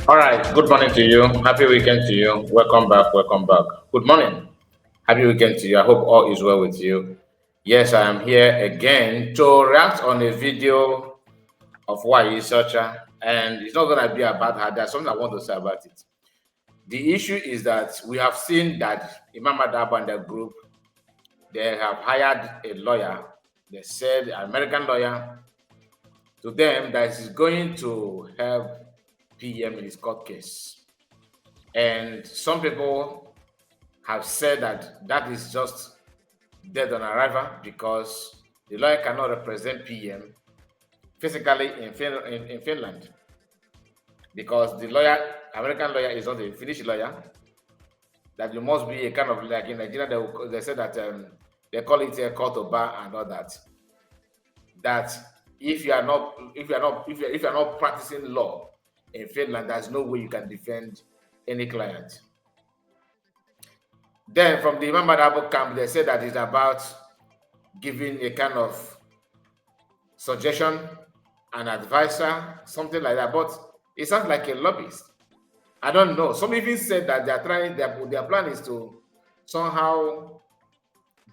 All right. Good morning to you. Happy weekend to you. Welcome back. Welcome back. Good morning. Happy weekend to you. I hope all is well with you. Yes, I am here again to react on a video of YE Searcher, and it's not going to be about her. There's something I want to say about it. The issue is that we have seen that Imam Adab and the group, they have hired a lawyer. They said an American lawyer to them that is going to help PM in his court case. And some people have said that that is just dead on arrival because the lawyer cannot represent PM physically in Finland because the lawyer, American lawyer, is not a Finnish lawyer. That you must be a kind of like in Nigeria. They say that they call it a court of bar and all that. That if you are not practicing law in Finland, there's no way you can defend any client. Then from the Imam Adabo camp, they said that it's about giving a kind of suggestion, an advisor, something like that. But it sounds like a lobbyist. I don't know. Some even said that they're trying, their plan is to somehow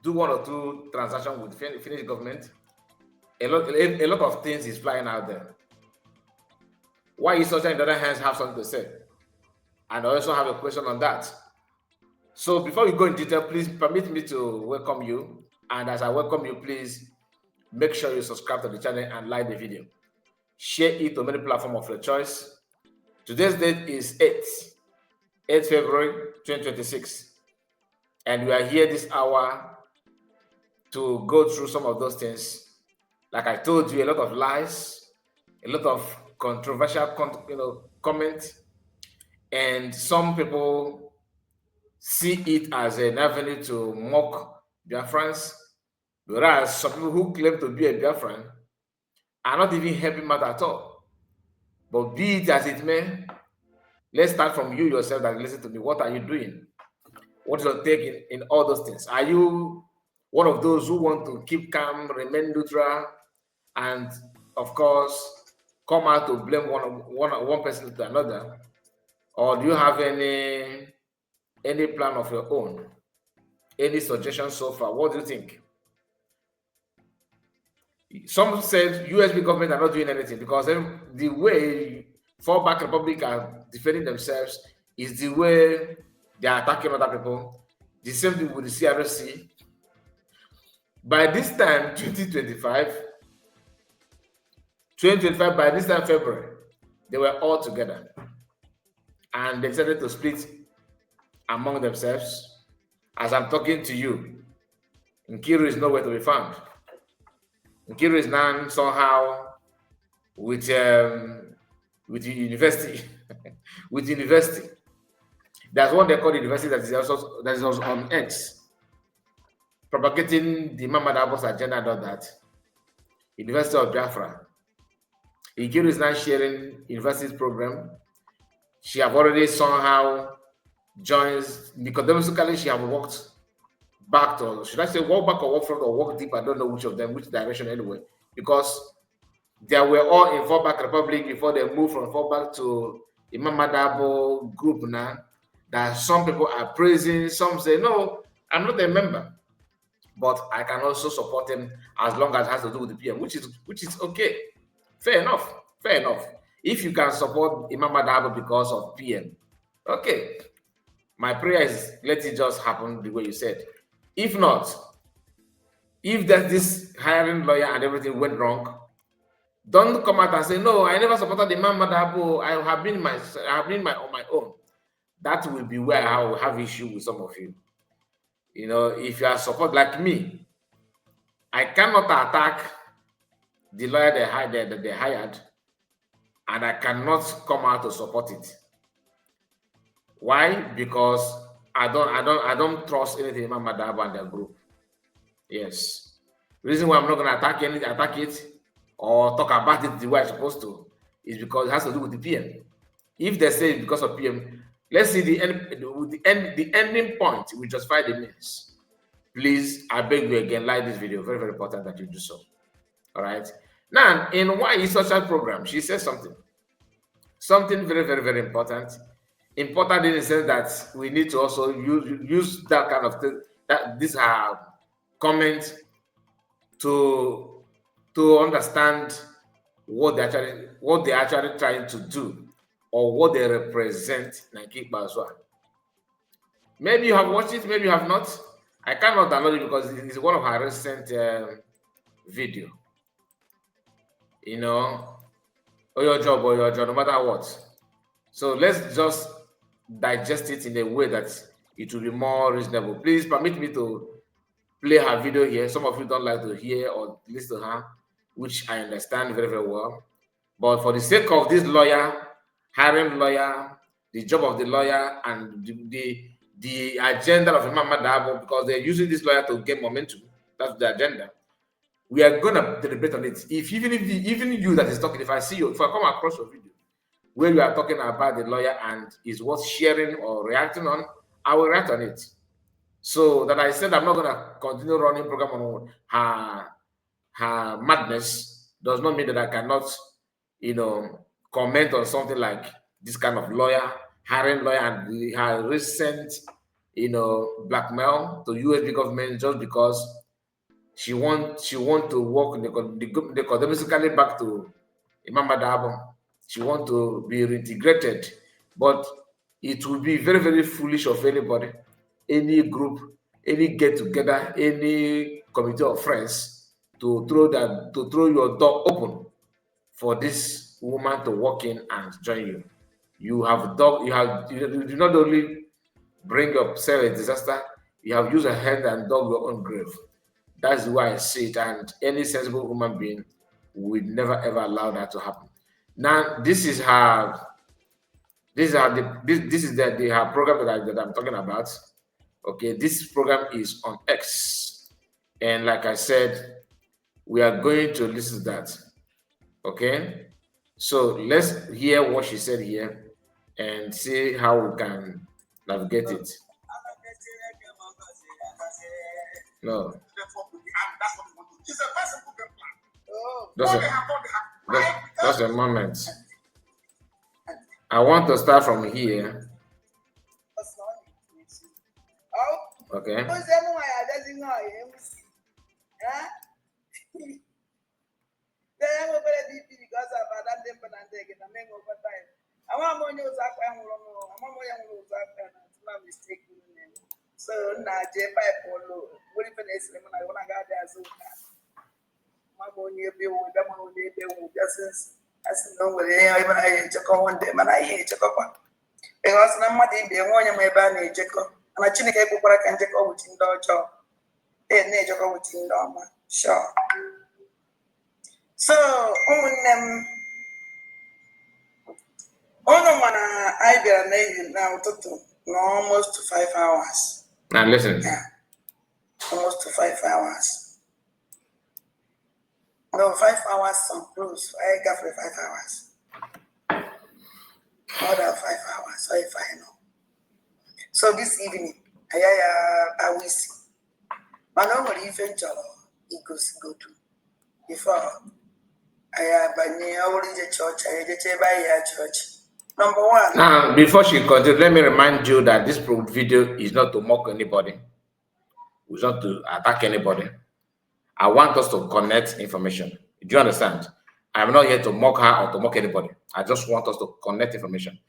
do one or two transactions with the Finnish government. A lot of things is flying out there. Why is such, on the other hand, have something to say? And I also have a question on that. So before we go in detail, please permit me to welcome you. And as I welcome you, please make sure you subscribe to the channel and like the video. Share it to many platforms of your choice. Today's date is 8 February 2026. And we are here this hour to go through some of those things. Like I told you, a lot of lies, a lot of controversial comments, and some people see it as an avenue to mock Biafrans, whereas some people who claim to be a Biafran are not even helping matter at all. But be it as it may, let's start from you yourself that listen to me. What are you doing? What is your take in all those things? Are you one of those who want to keep calm, remain neutral, and of course, come out to blame one person to another? Or do you have any plan of your own? Any suggestions so far? What do you think? Some said USB government are not doing anything because the way fallback republic are defending themselves is the way they are attacking other people. The same thing with the CRC. By this time, 2025, by this time, February, they were all together. And they decided to split among themselves. As I'm talking to you, Nkiru is nowhere to be found. Nkiru is now somehow with the university. with university. There's one they call the university that is also on X, propagating the Imam Adabo's agenda and all that. University of Biafra. Nkiru is now sharing university's program. She have already somehow joined, because domestically she have walked back to, should I say walk back or walk front or walk deep? I don't know which of them, which direction anyway, because they were all in Fallback Republic before they moved from Fallback to Imam Adabo group now. That some people are praising, some say, no, I'm not a member, but I can also support him as long as it has to do with the PM, which is okay. Fair enough. If you can support Imam Adabo because of PM, okay. My prayer is let it just happen the way you said. If not, if that this hiring lawyer and everything went wrong, don't come out and say, no, I never supported Imam Adabo. I have been on my own. That will be where I will have issue with some of you. You know, if you are support like me, I cannot attack the lawyer they hired, and I cannot come out to support it. Why? Because I don't trust anything Imam Adabo and their group. Yes. Reason why I'm not gonna attack it or talk about it the way I'm supposed to is because it has to do with the PM. If they say it's because of PM, let's see the ending point will justify the means. Please, I beg you again, like this video. Very, very important that you do so. All right. Now, in YE social program, she says something. something very, very, very important. Important in the sense that we need to also use that kind of thing, that these are comments to understand what they're actually trying to do or what they represent in Ekpa as well. Maybe you have watched it, maybe you have not. I cannot download it because it is one of her recent video. You know, or your job, no matter what. So let's just digest it in a way that it will be more reasonable. Please permit me to play her video here. Some of you don't like to hear or listen to her, which I understand very, very well. But for the sake of this lawyer, hiring lawyer, the job of the lawyer, and the agenda of Imam Madabo, because they're using this lawyer to get momentum, that's the agenda. We are gonna deliberate on it. If even you that is talking, if I see you, if I come across your video where you are talking about the lawyer and is worth sharing or reacting on, I will react on it. So that I said I'm not gonna continue running program on her madness does not mean that I cannot, comment on something like this kind of lawyer, hiring lawyer, and her recent, blackmail to USB government just because she want to work the academically back to Imam Madabo. She want to be reintegrated, but it will be very, very foolish of anybody, any group, any get together, any committee of friends to throw your door open for this woman to walk in and join you. You do not only bring yourself a disaster, you have used a hand and dug your own grave. That's why I see it, and any sensible human being would never ever allow that to happen. Now, this is her program that I'm talking about. Okay, this program is on X, and like I said, we are going to listen to that. Okay, so let's hear what she said here and see how we can navigate it. No. Just a moment. I want to start from here. Okay. So na je pipe polo wuri pe na esire na wona ga da azuka ma bo ni ebe wo da ma wo ebe wo just as no were ya ibe na ye cheko one day mana ye cheko kwa because na mmadu ibe enwe onye ma ebe a na-ejekọ ana Chineke ekwekwara ka njekọ wuchi ndị ọjọọ na-ejekọ wuchi ndị ọma sure. So ụmụnne m ọnụ mana anyị bịara na ụtụtụ no almost 5 hours. Now listen. Yeah, almost 5 hours. No, 5 hours some close. I got for 5 hours. More than 5 hours, so if I know. So this evening, I will see. But nobody even it goes go to. Before I have already the church, I just by church. Number one. Now, before she continues, let me remind you that this video is not to mock anybody. It's not to attack anybody. I want us to connect information. Do you understand? I'm not here to mock her or to mock anybody. I just want us to connect information.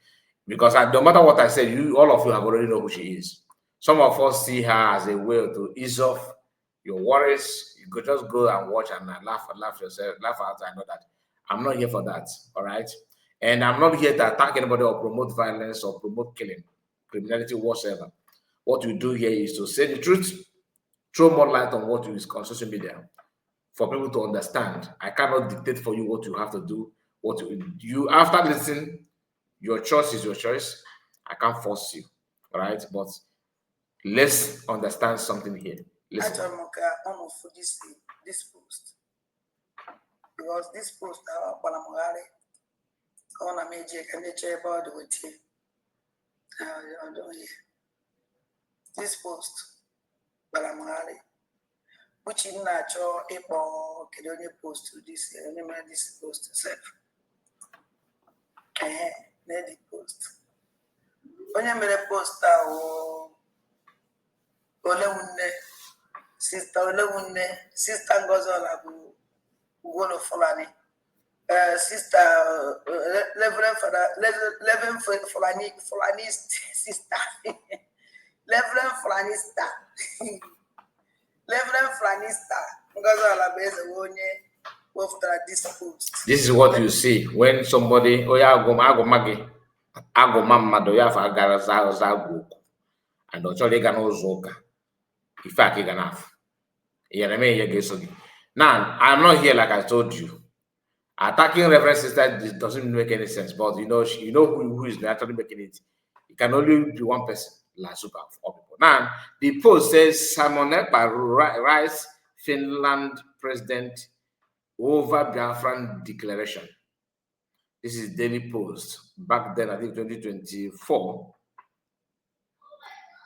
Because no matter what I said, all of you have already know who she is. Some of us see her as a way to ease off your worries. You could just go and watch and laugh yourself, laugh out. I know that. I'm not here for that. All right. And I'm not here to attack anybody or promote violence or promote killing, criminality, whatsoever. What we do here is to say the truth, throw more light on what is on social media for people to understand. I cannot dictate for you what you have to do. What you after listening, your choice is your choice. I can't force you, all right? But let's understand something here. Listen. I don't for this post because this post I want to make a about with you. This post, but I'm ready. Which is natural, Ekpa, can only post to this, this post itself. Daily Post. Onye mere post ahụ Olewunne sister Ngozi Olabu Ugolo Fulani. Sister Reverend Fulani sister. Reverend Fulanista. Reverend Fulanista. Ngozi Olabu is a onye after this post. This is what you see when somebody agomagi agomamado ya fa gara za group and ochori ga no zoka. If I can enough. Now, I'm not here like I told you. Attacking Reverend Sister doesn't make any sense, but you know who is actually making it. It can only be one person, La Super of people. Now, the post says Simon Ekpa writes Finland president over Biafran declaration. This is Daily Post. Back then, I think 2024.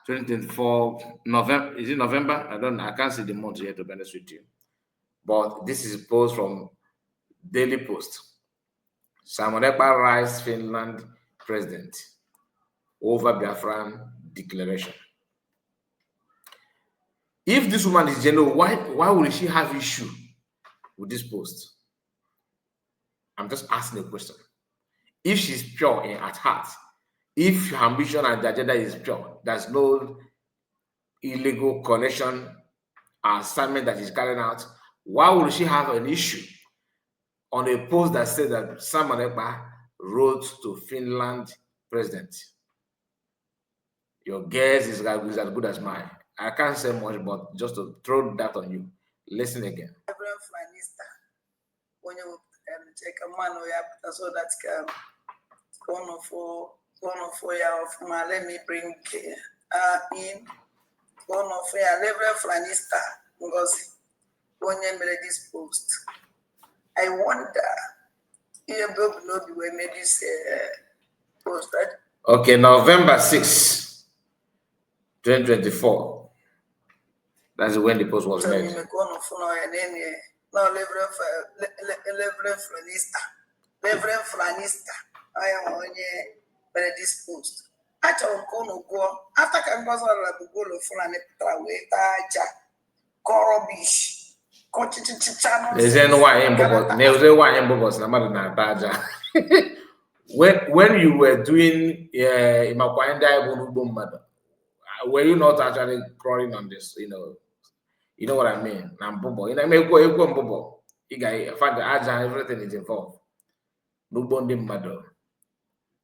2024 November. Is it November? I can't see the month yet, to be honest with you. But this is a post from Daily Post. Simon Ekpa writes Finland president over Biafran declaration. If this woman is genuine, why would she have issue with this post? I'm just asking a question. If she's pure at heart, if her ambition and the agenda is pure, there's no illegal connection or assignment that she's carrying out, why would she have an issue on a post that said that Simon Ekpa wrote to Finland president? Your guess is as good as mine. I can't say much, but just to throw that on you. Listen again. When you check a man so that one of your let me bring in one of your Reverend Franista because when you made this post, I wonder if you made this post. Okay, November 6, 2024. That's when the post was made. No, Reverend Franista. I am on this post. I don't go after can go to go to Fulani Korobish. When you were doing were you not actually crawling on this? You know what I mean? You find the agile, everything is involved.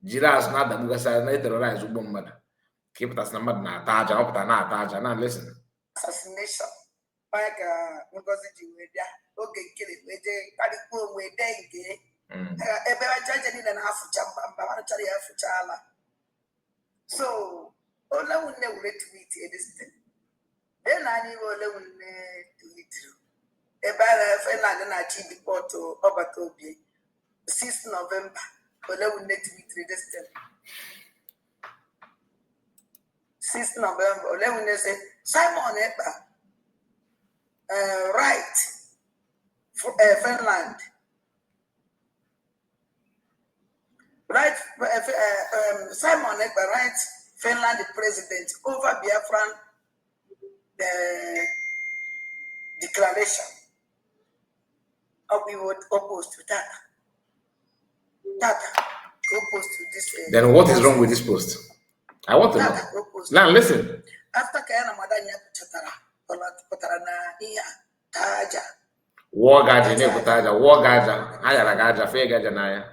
Jiras not the Mugasa terrorize Ubomada. Keep us number na taja up taja. Now listen. Assassination. Like okay, kill it. We so Ola will never tweet this thing. Then I knew Ola will tweet. About Finland and I achieved the port to Obatobi 6th November. Ola will net tweet this thing. 6th November, Ola will say Simon Ekpa right for Finland. Right, Simon Ekpa writes Finland the president over Biafran declaration. We would oppose to that. Opposed to this. Then what is wrong with this post? I want to know. Now listen. After Kayana Madanya Patara na iya Taja. War gaja, war gaja, ayara gaja, fair gaja naya.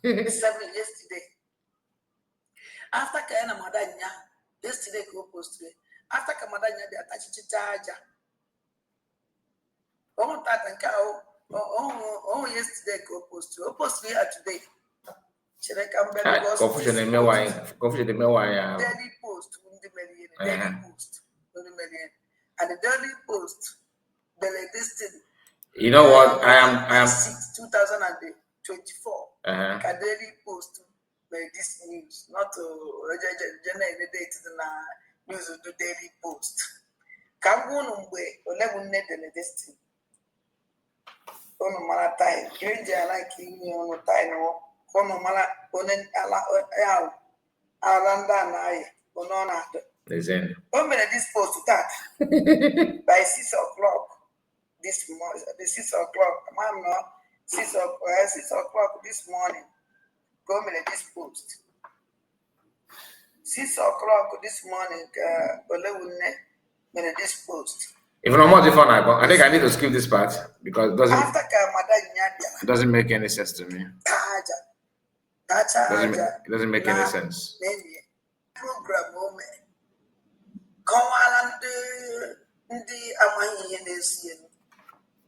Yesterday. After Kayana Madanya, yesterday go post. After Kamadanya, they attach to Taja. Oh, that and cow. Oh, yesterday go post. Opposed to here today. Should I come back? Confusion in Mewai. Confusion in Mewai. Daily post, daily post, and the daily post, the latest thing. You know what? I am 2024. A daily post this news, not to generate the news of the daily post. Can go on way or never net the latest thing. ono mala time. Kinji like ini ono time no. Ono mala onen ala ya alanda na ye. Ono na. Listen. When this post to start by 6 o'clock this morning, the 6 o'clock, man, no, 6 o'clock this morning. Go this post. 6 o'clock this morning, this post. If I'm not phone, I think I need to skip this part because it doesn't make any sense to me. It doesn't make any sense. Program moment. Come ndị amaghị ihe na-esi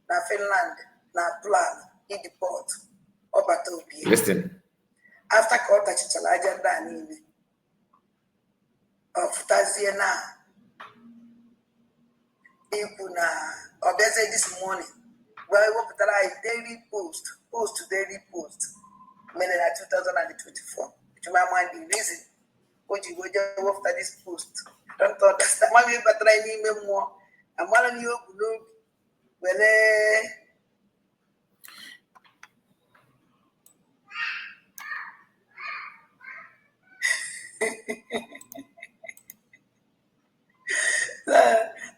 na Finland na plan ideport ọbata obi. Listen. After ka ọ tachichara aja ndị a niile ọ fụtazie na ikwu na ọ bịazie this morning wee wepụtara anyị daily post mere na 2024 chuma the reason o ji wee wepụta this post. Don't understand. Mami batara n'ime mmụọ amara n'ihe okwu n'obi were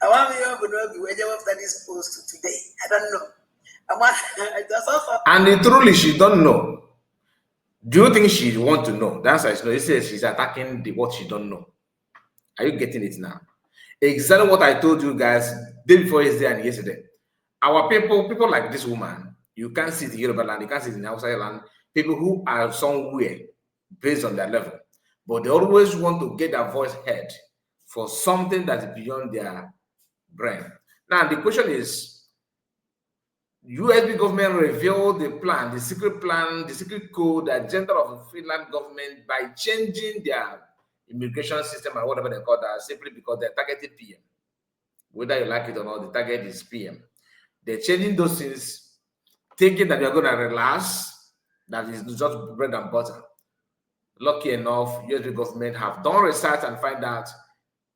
amara ihe okwu n'obi wee je wepụta this post today. I don't know. And truly she don't know. Do you think she want to know? The answer is no. He says she's attacking what she don't know. Are you getting it now? Exactly what I told you guys day before yesterday and yesterday. Our people like this woman, you can't see the Yoruba land, you can't see the outside land, people who are somewhere based on their level, but they always want to get their voice heard for something that is beyond their brain. Now, the question is, USB government revealed the plan, the secret code, the agenda of the Finland government by changing their immigration system or whatever they call that, simply because they're targeting PM. Whether you like it or not, the target is PM. They're changing those things, thinking that they're going to relax, that is just bread and butter. Lucky enough, USB government have done research and find out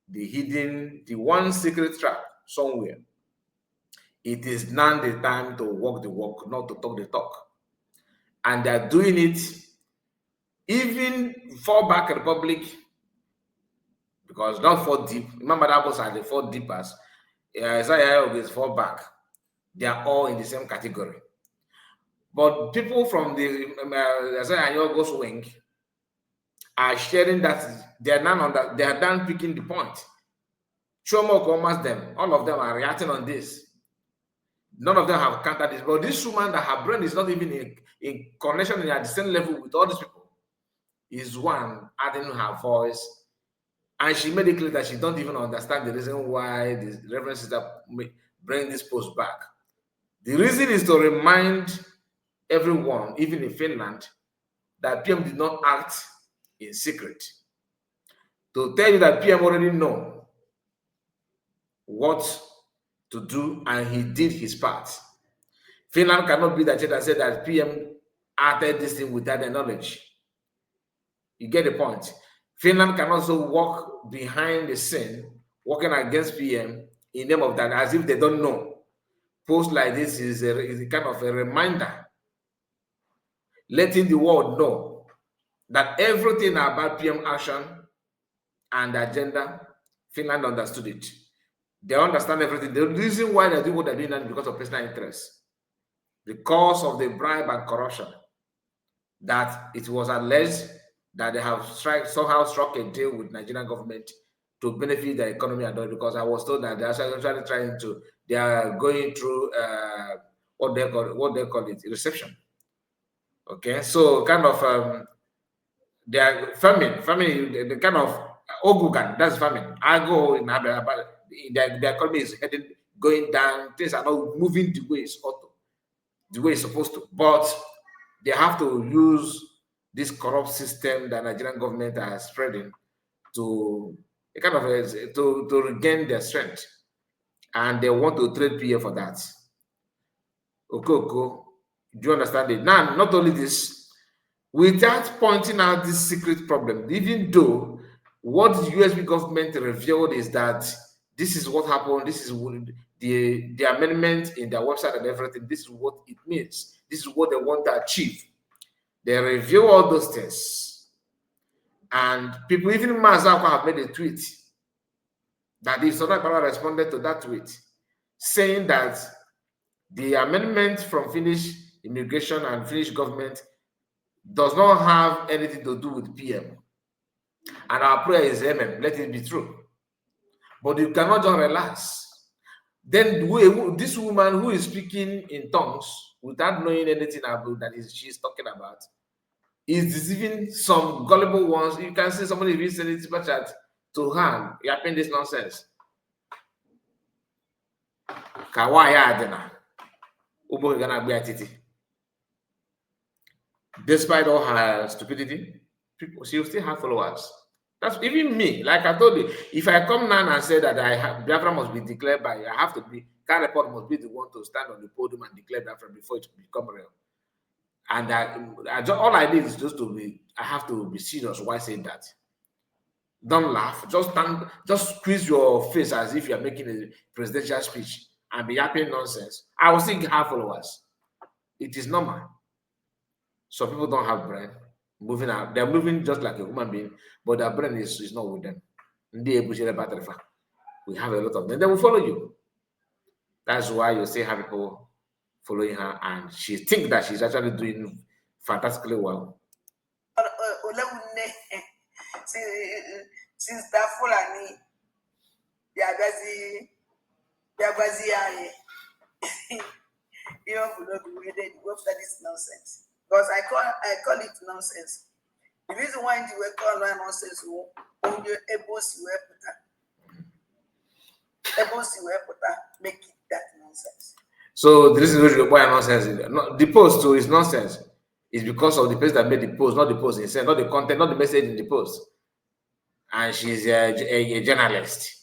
the one secret trap somewhere. It is now the time to walk the walk, not to talk the talk. And they're doing it even for back Republic, because not for deep. Remember that was at the 4 deepers. Isaiah is 4 back. They are all in the same category. But people from the Isaiah Yogo's wing are sharing that they are done picking the point. Chomo commands them. All of them are reacting on this. None of them have countered this. But this woman, that her brain is not even in connection at the same level with all these people, is one adding her voice. And she made it clear that she don't even understand the reason why the Reverend Sister bring this post back. The reason is to remind everyone, even in Finland, that PM did not act in secret. To tell you that PM already know what to do, and he did his part. Finland cannot be that and say that PM acted this thing without the knowledge. You get the point. Finland can also walk behind the scene, working against PM in name of that, as if they don't know. Post like this is a kind of a reminder, letting the world know that everything about PM action and the agenda, Finland understood it. They understand everything. The reason why they do what they're doing is because of personal interest, because of the bribe and corruption. That it was alleged that they have somehow struck a deal with Nigerian government to benefit the economy and all, because I was told that they are actually they are going through what they call it, reception. Okay, so kind of they are famine, the kind of Ogugan, that's famine. I go in the economy is going down, things are not moving the way it's supposed to, but they have to use this corrupt system that Nigerian government are spreading to kind of to regain their strength, and they want to trade PA for that. Okay, do you understand it? Now, not only this, without pointing out this secret problem, even though what the USB government revealed is that this is what happened, the amendment in their website and everything. This is what it means. This is what they want to achieve. They review all those things. And people, even Mazako have made a tweet that the Southern Ekpa responded to that tweet, saying that the amendment from Finnish immigration and Finnish government does not have anything to do with PM. And our prayer is, amen, let it be true. But you cannot just relax. Then this woman who is speaking in tongues without knowing anything about that she's talking about is deceiving some gullible ones. You can see somebody will send it super chat to her. You are this nonsense. Despite all her stupidity, people she'll still have followers. That's even me. Like I told you, if I come now and say that Biafra must be declared by, I have to be, Car Report must be the one to stand on the podium and declare Biafra before it become real. And all I did is just to be, I have to be serious while saying that. Don't laugh. Just squeeze your face as if you're making a presidential speech and be happy nonsense. I will still have followers. It is normal. So people don't have brain. Moving out, they're moving just like a human being, but their brain is not with them. We have a lot of them. They will follow you. That's why you see how people following her, and she thinks that she's actually doing fantastically well. Since that Fulani, BRGIE, you know, we go for this nonsense. Because I call it nonsense. The reason why you were called nonsense is when you're able to make it that nonsense. So the reason why nonsense is the post too is nonsense. It's because of the person that made the post, not the post itself, not the content, not the message in the post. And she's a journalist.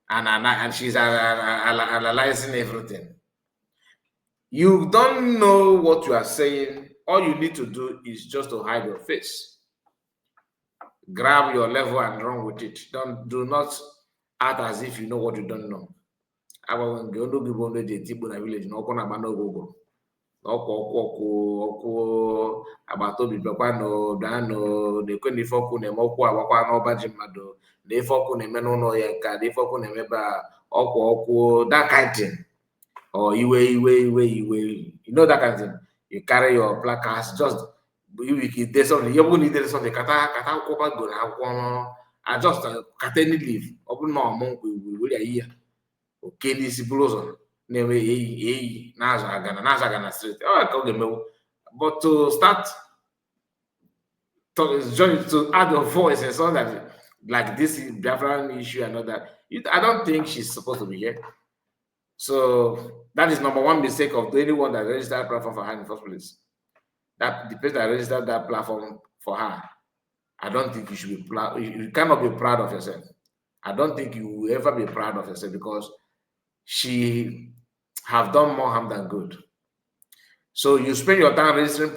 And she's analyzing everything. You don't know what you are saying. All you need to do is just to hide your face. Grab your level and run with it. Do not act as if you know what you don't know. Agbatobi bekwanụ daanụ na-ekwe na ife ọkụ na-eme ọkụ agbakwa n'ọba ji mmadụ na ife ọkụ na-eme n'ụlọ ya nka na ife ọkụ na-emebe ọkụ that kind of thing. Or iwe. You know that kind of thing. You carry your placards, just you did something. You won't need something. Kata kwaba go na akwọ. I just any leave. Open no monk we here. Okay, this is blues. Never Naza street. Oh, but to start to add a voice and so that like this Biafran issue and all that, I don't think she's supposed to be here. So that is number one mistake of anyone that registered that platform for her in the first place. That the person that registered that platform for her, I don't think you should be proud. You cannot be proud of yourself. I don't think you will ever be proud of yourself because she have done more harm than good. So you spend your time registering,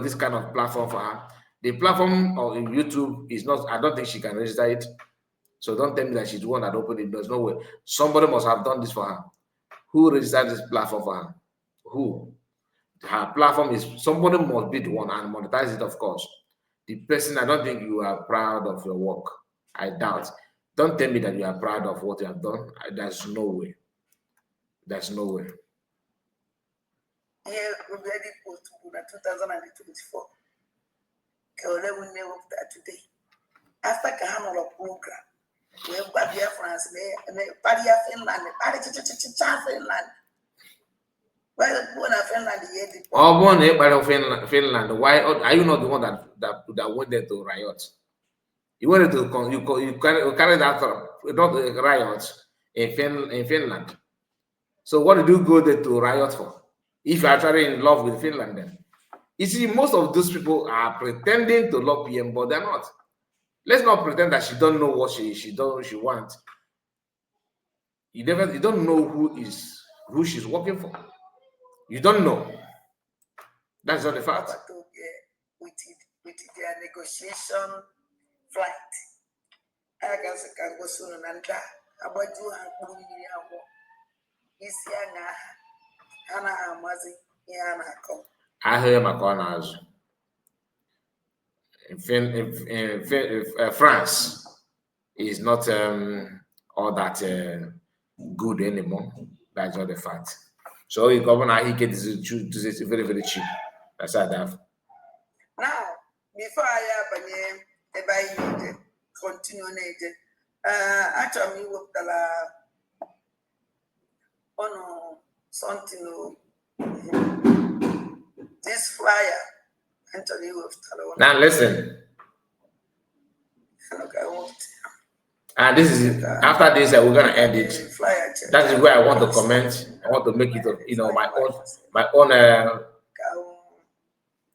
this kind of platform for her. The platform or in YouTube is not. I don't think she can register it. So don't tell me that she's the one that opened it. There's no way. Somebody must have done this for her. Who registered this platform for her? Who? Her platform is somebody must be the one and monetize it, of course. The person, I don't think you are proud of your work. I doubt. Don't tell me that you are proud of what you have done. There's no way. There's no way. Yeah, we already post 2024. Kele will never that today. After Kahano program, we have got here France, and party of Finland, party Finland. Well, born of Finland, oh, born of Finland. Why are you not the one that went there to riot? You wanted to you carry that not riot in Finland. So what did you go there to riot for? If you're actually in love with Finland, then you see most of those people are pretending to love PM, but they're not. Let's not pretend that she don't know what she wants. You don't know who she's working for. You don't know. That's not the fact. With their negotiation flight, I guess I can go soon and that. agbaju ha mkpụrụ mmiri agwọ isi anya ha na amazi ihe a na-akọ ahịa maka ọ na-azụ France is not all that good anymore. That's not the fact. So you go on, he get this very, very cheap. That's how they have. Now, before I continue actually we worked on something this flyer. Anthony now listen. And this is after this, we're gonna end it. That is where I want to comment. I want to make it, my own. I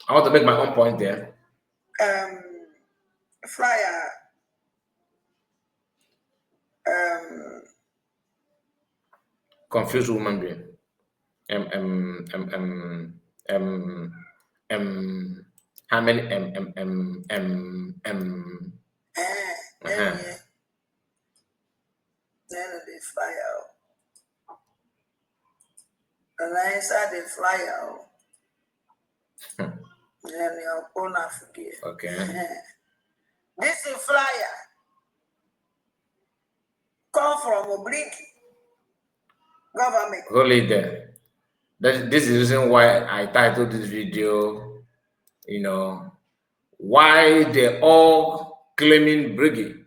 want to make my own point there. Flyer. Confused woman being. How many Then they fly out. And I inside they fly out. Then you're gonna forget. Okay. This is flyer. Come from a brick government. Hold it there. This is the reason why I titled this video, why they all claiming BRGIE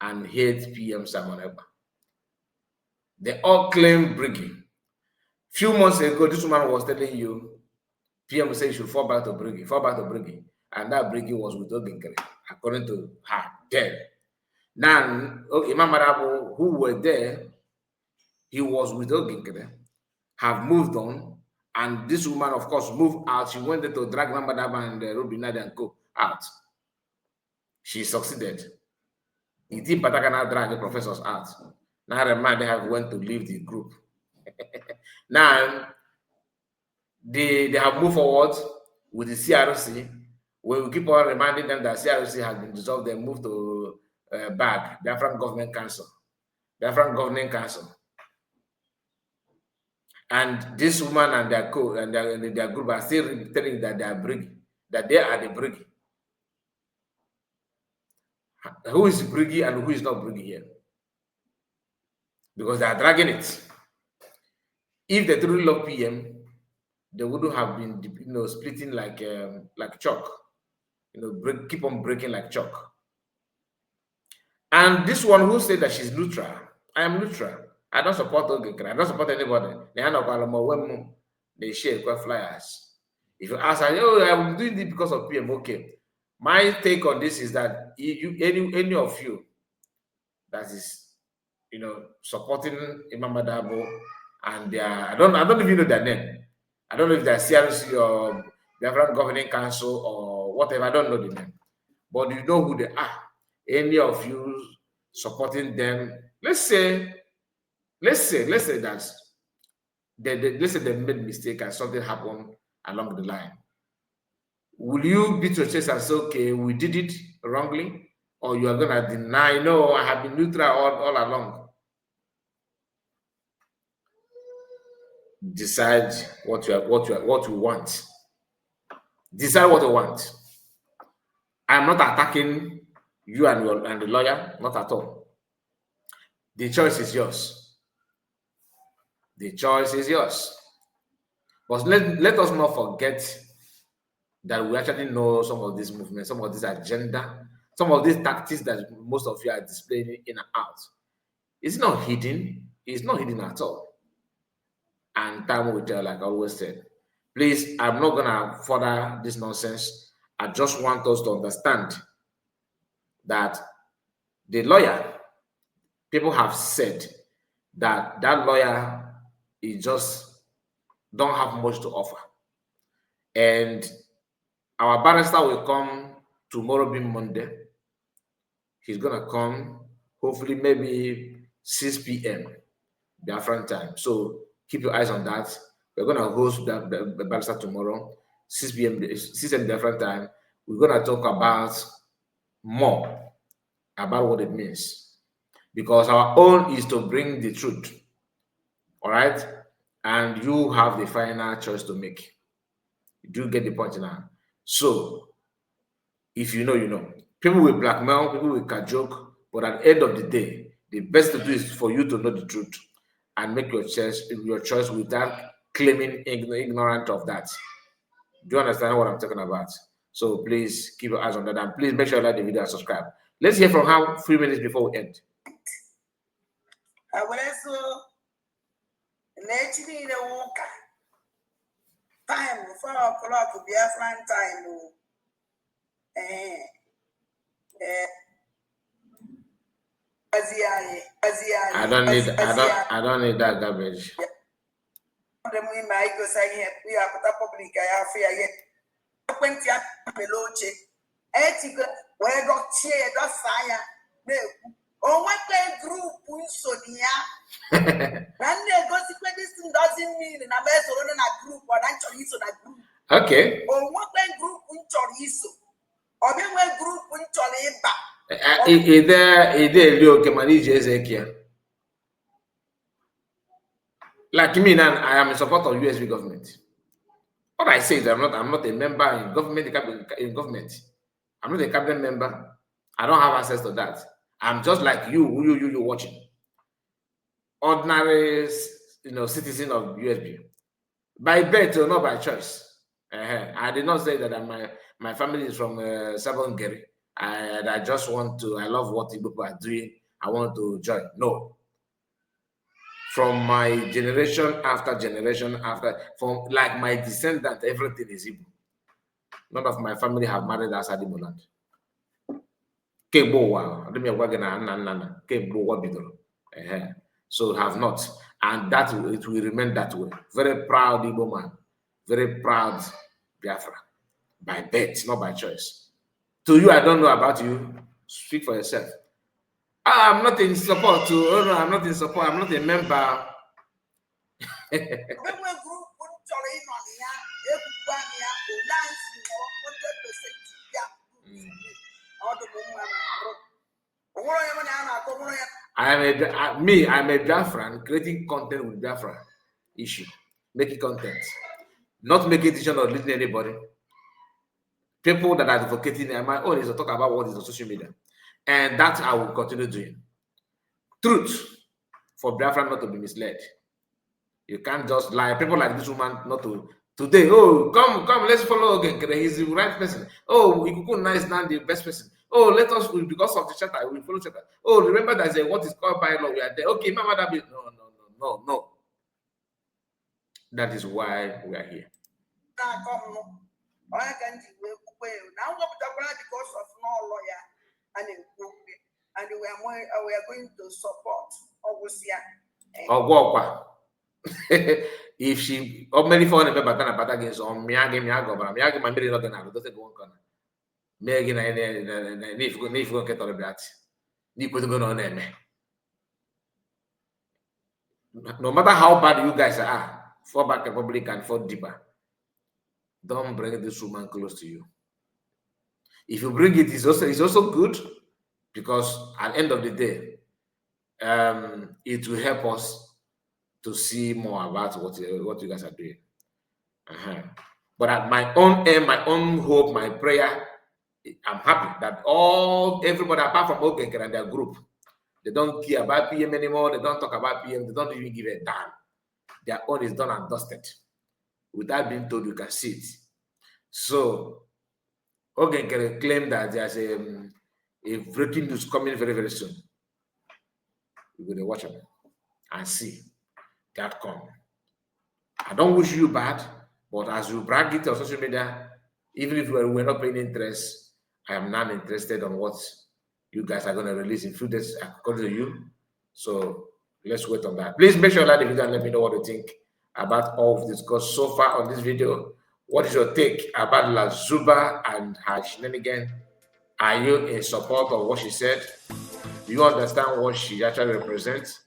and hate PM Simon Ekpa. They all claim BRGIE. Few months ago, this woman was telling you, PM said you should fall back to BRGIE, and that BRGIE was with Oginkere, according to her, dead. Now, Imam Marabo, who were there, he was with Oginkere, have moved on, and this woman, of course, moved out. She went there to drag Mamadaba and Robinad and Co out. She succeeded. It did Patakana drag the professors out. Now remind they have went to leave the group. Now they have moved forward with the CRC. We keep on reminding them that CRC has been dissolved. They moved to BAG, Biafran Government Council. Biafran Governing Council. And this woman and their group are still telling that they are BRGIE, that they are the BRGIE. Who is BRGIE and who is not BRGIE here? Because they are dragging it. If they truly love PM, they wouldn't have been, splitting like chalk. Keep on breaking like chalk. And this one who said that she's neutral, I am neutral. I don't support Oginkere. I don't support anybody. They share flyers. If you ask, I'm doing this because of PM, okay. My take on this is that any of you that is, supporting Imam Madabo and I don't even know their name. I don't know if they're CRC or Biafran Governing Council or whatever. I don't know the name, but you know who they are. Any of you supporting them, let's say that they made mistake and something happened along the line. Will you beat your chest and say, okay, we did it wrongly? Or you are gonna deny, no, I have been neutral all along? Decide what you want. Decide what you want. I'm not attacking you and the lawyer, not at all. The choice is yours. The choice is yours. But let us not forget that we actually know some of these movements, some of this agenda, some of these tactics that most of you are displaying in and out. It's not hidden. It's not hidden at all. And time will tell, like I always said. Please, I'm not going to further this nonsense. I just want us to understand that the lawyer, people have said that lawyer is just don't have much to offer. And our barrister will come tomorrow being Monday. He's going to come, hopefully maybe 6 p.m. Biafran time. So keep your eyes on that. We're going to host the barrister tomorrow, 6 p.m. Biafran time. We're going to talk about more about what it means. because our own is to bring the truth. All right, and you have the final choice to make. You do get the point now. So if you know, you know. People will blackmail, people will joke, but at the end of the day, the best to do is for you to know the truth and make your choice without claiming ignorant of that. Do you understand what I'm talking about? So please keep your eyes on that, and please make sure you like the video and subscribe. Let's hear from her 3 minutes before we end. Time 4 o'clock Biafran time. I don't need that garbage. Group doesn't mean in a group or group. Okay. Group like me now, I am in support of USB government. What I say is I'm not a member in government. In government, I'm not a cabinet member. I don't have access to that. I'm just like you watching. Ordinary, citizen of USB. By birth or not by choice. I did not say that my family is from Sabongeri. I just want to. I love what people are doing. I want to join. No. From my generation after, from like my descendant, everything is Igbo. None of my family have married outside Igbo land. So have not, and that it will remain that way. Very proud Igbo man, very proud Biafra, by birth, not by choice. To you, I don't know about you. Speak for yourself. I'm not in support. I'm not in support. I'm not a member. I'm a Biafran creating content with Biafra issue, making content, not making decision or leading anybody. People that are advocating my own is to talk about what is on social media, and that I will continue doing. Truth for Biafra not to be misled. You can't just lie. People like this woman not to today. Oh, come, let's follow again. He's the right person. Oh, Ikuku nice now the best person. Oh, let us because of the chatter, we follow chatter. Oh, remember there's a what is called bylaw. We are there. Okay, Mama, that be no. That is why we are here. Because of no lawyer and we are going to support Ogwokwa. If she many phone and paper than a against on Miyagi my million doesn't go on. Megan and if you go get all that, you could go on there. No matter how bad you guys are, fall back Republic and fall deeper. Don't bring this woman close to you. If you bring it, it's also good because at the end of the day, it will help us to see more about what you guys are doing. But at my own aim, my own hope, my prayer, I'm happy that everybody apart from Okenker and their group, they don't care about PM anymore. They don't talk about PM. They don't even give a damn. Their own is done and dusted. Without being told, you can see it. So Okenker claimed that there's a breaking news coming very, very soon. We're going to watch them and see that come. I don't wish you bad, but as you brag it on social media, even if we're not paying interest, I am not interested on what you guys are going to release in few days according to you. So let's wait on that. Please make sure you like the video and let me know what you think about all of this. Because so far on this video, what is your take about La Zuba and her shenanigan? Are you in support of what she said? Do you understand what she actually represents?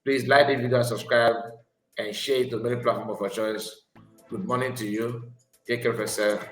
Please like the video and subscribe and share it to many platforms of your choice. Good morning to you. Take care of yourself.